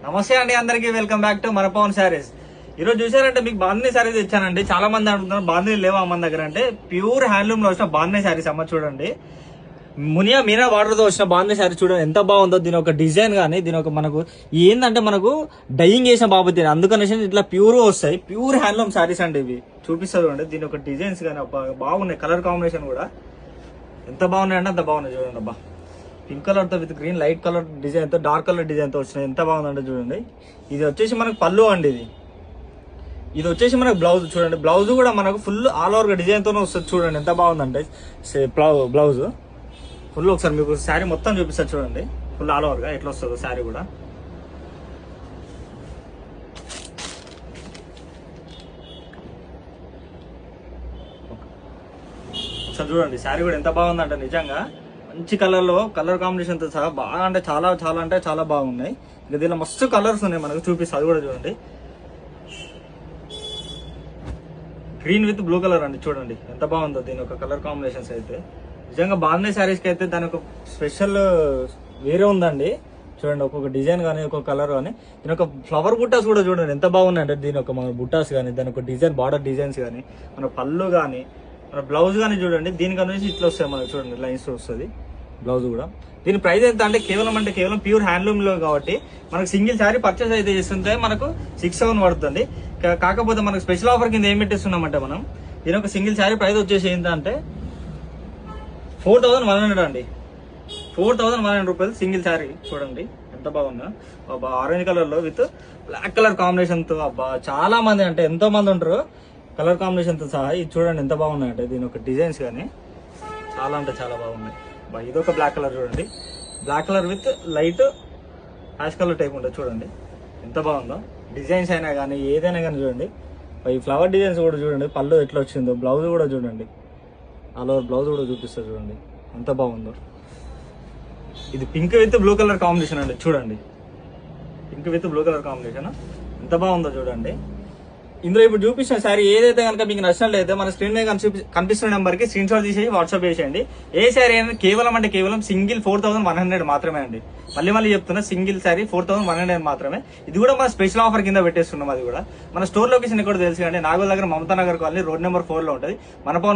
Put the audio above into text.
నమస్తే అండి అందరికి, వెల్కమ్ బ్యాక్ టు మన పవన్ శారీస్. ఈరోజు చూసారంటే మీకు బాంధనీ శారీస్ ఇచ్చానండి. చాలా మంది అడుగుతున్నారు బాంధనీ లేవా మన దగ్గర అంటే, ప్యూర్ హ్యాండ్లూమ్ లో వచ్చిన బాంధనీ శారీస్ అమ్మ. చూడండి, మునియా మీనా వాటర్ తో వచ్చిన బాంధనీ శారీ చూడండి ఎంత బాగుందో. దీని ఒక డిజైన్ కానీ దీని ఒక మనకు ఏంటంటే మనకు డైయింగ్ చేసిన బాబు అందుకనేసి ఇట్లా ప్యూర్ వస్తాయి. ప్యూర్ హ్యాండ్లూమ్ శారీస్ అండి ఇవి. చూపిస్తారు అండి దీని ఒక డిజైన్స్ కానీ బాగున్నాయి. కలర్ కాంబినేషన్ కూడా ఎంత బాగున్నాయి అంటే అంత బాగున్నాయి. చూడండి అబ్బా, పింక్ కలర్ తో with green light colour design తో డార్క్ కలర్ డిజైన్ తో వచ్చినాయి. ఎంత బాగుందంటే చూడండి. ఇది వచ్చేసి మనకు పళ్ళు అండి. ఇది వచ్చేసి మనకు బ్లౌజ్. చూడండి, బ్లౌజ్ కూడా మనకు ఫుల్ ఆల్ ఓవర్ డిజైన్ తోనే వస్తుంది. చూడండి ఎంత బాగుందంటే బ్లౌజ్ ఫుల్. ఒకసారి మీకు శారీ మొత్తం చూపిస్తారు చూడండి, ఫుల్ ఆల్ ఓవర్ గా ఎట్లా వస్తుందో శారీ కూడా. ఒకసారి చూడండి శారీ కూడా ఎంత బాగుందంటే నిజంగా మంచి కలర్ లో, కలర్ కాంబినేషన్ తో సహా బాగా అంటే చాలా బాగున్నాయి. ఇంకా దీనిలో మస్తు కలర్స్ ఉన్నాయి మనకు, చూపిస్తా అది కూడా చూడండి. గ్రీన్ విత్ బ్లూ కలర్ అండి. చూడండి ఎంత బాగుందో దీని ఒక కలర్ కాంబినేషన్స్ అయితే. నిజంగా బాగున్నాయి శారీస్ కి అయితే. దాని ఒక స్పెషల్ వేరే ఉందండి. చూడండి, ఒక్కొక్క డిజైన్ కానీ ఒక్కొక్క కలర్ కానీ. దీని ఒక ఫ్లవర్ బుట్టాస్ కూడా చూడండి ఎంత బాగున్నాయి అంటే. దీని ఒక మన బుట్టాస్ కానీ, దాని ఒక డిజైన్ బార్డర్ డిజైన్స్ కానీ, మన పళ్ళు కానీ, మన బ్లౌజ్ కానీ చూడండి. దీనికి అనేసి ఇట్లా వస్తాయి మనకు. చూడండి లైన్స్ వస్తుంది బ్లౌజ్ కూడా. దీని ప్రైస్ ఎంత అంటే కేవలం ప్యూర్ హ్యాండ్లూమ్ లో కాబట్టి మనకు సింగిల్ శారీ పర్చేస్ అయితే చేస్తుంటే మనకు 6,700 పడుతుంది. కాకపోతే మనకు స్పెషల్ ఆఫర్ కింద ఏం పెట్టిస్తున్నామంటే మనం దీని ఒక సింగిల్ శారీ ప్రైస్ వచ్చేసి ఏంటంటే 4,100 అండి. 4,100 రూపాయలు సింగిల్ శారీ. చూడండి ఎంత బాగుందా. అబ్బా, ఆరెంజ్ కలర్ లో విత్ బ్లాక్ కలర్ కాంబినేషన్ తో. అబ్బా, చాలా మంది అంటే ఎంతో మంది ఉంటారు కలర్ కాంబినేషన్ తో సహా. ఇది చూడండి ఎంత బాగున్నాయంటే. దీని ఒక డిజైన్స్ కానీ చాలా అంటే చాలా బాగున్నాయి. ఇదొక బ్లాక్ కలర్ చూడండి, black colour with light ash colour type ఉంటుంది. చూడండి ఎంత బాగుందో. డిజైన్స్ అయినా కానీ ఏదైనా కానీ చూడండి. ఈ ఫ్లవర్ డిజైన్స్ కూడా చూడండి, పళ్ళు ఎట్లా వచ్చిందో. బ్లౌజ్ కూడా చూడండి, ఆల్ ఓవర్ బ్లౌజ్ కూడా చూపిస్తారు చూడండి ఎంత బాగుందో. ఇది pink with blue colour combination అండి. చూడండి, pink with blue colour combination ఎంత బాగుందో చూడండి. ఇందులో ఇప్పుడు చూపించిన శారీ ఏదైతే కనుక మీకు నచ్చినట్లయితే మన స్క్రీన్ మీద కనిపిస్తున్న నెంబర్ కి స్క్రీన్ షాట్ తీసేసి వాట్సాప్ చేసేయండి. ఏ శారీ అయినా కేవలం సింగిల్ 4,100 మాత్రమే అండి. మళ్ళీ చెప్తున్నా, సింగిల్ శారీ 4,100 మాత్రమే. ఇది కూడా మన స్పెషల్ ఆఫర్ కింద పెట్టేస్తున్నాం. అది కూడా మన స్టోర్ లొకేషన్ కూడా తెలుసు అండి. నాగోల్ దగ్గర Mamata Nagar colony, road number 4 లో ఉంటుంది. మన